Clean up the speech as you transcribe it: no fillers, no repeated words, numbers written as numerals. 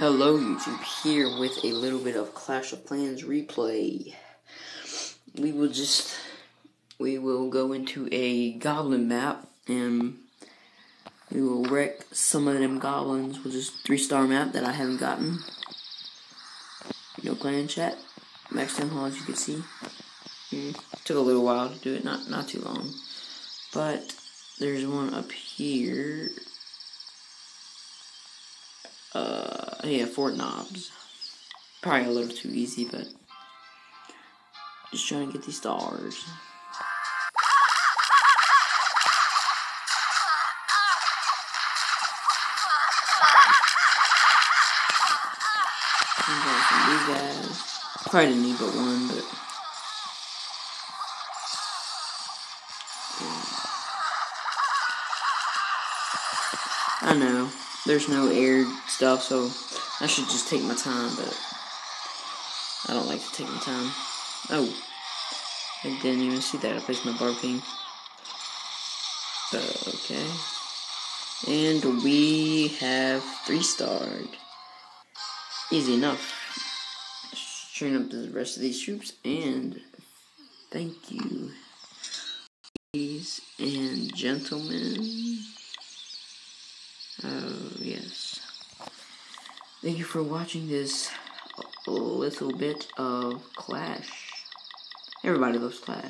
Hello YouTube, here with a little bit of Clash of Clans replay. We will go into a goblin map and we will wreck some of them goblins with this 3-star map that I haven't gotten. No clan chat. Max Town Hall, as you can see. Took a little while to do it, not too long. But there's one up here. Yeah, Fort Knobs. Probably a little too easy, but just trying to get these stars. From these guys. Probably didn't need but one, but I know there's no aired stuff, so I should just take my time, but I don't like to take my time. Oh, I didn't even see that. I placed my bar ping. Okay. And we have 3-starred. Easy enough. Let's train up the rest of these troops, and thank you, ladies and gentlemen. Oh, yes. Thank you for watching this little bit of Clash. Everybody loves Clash.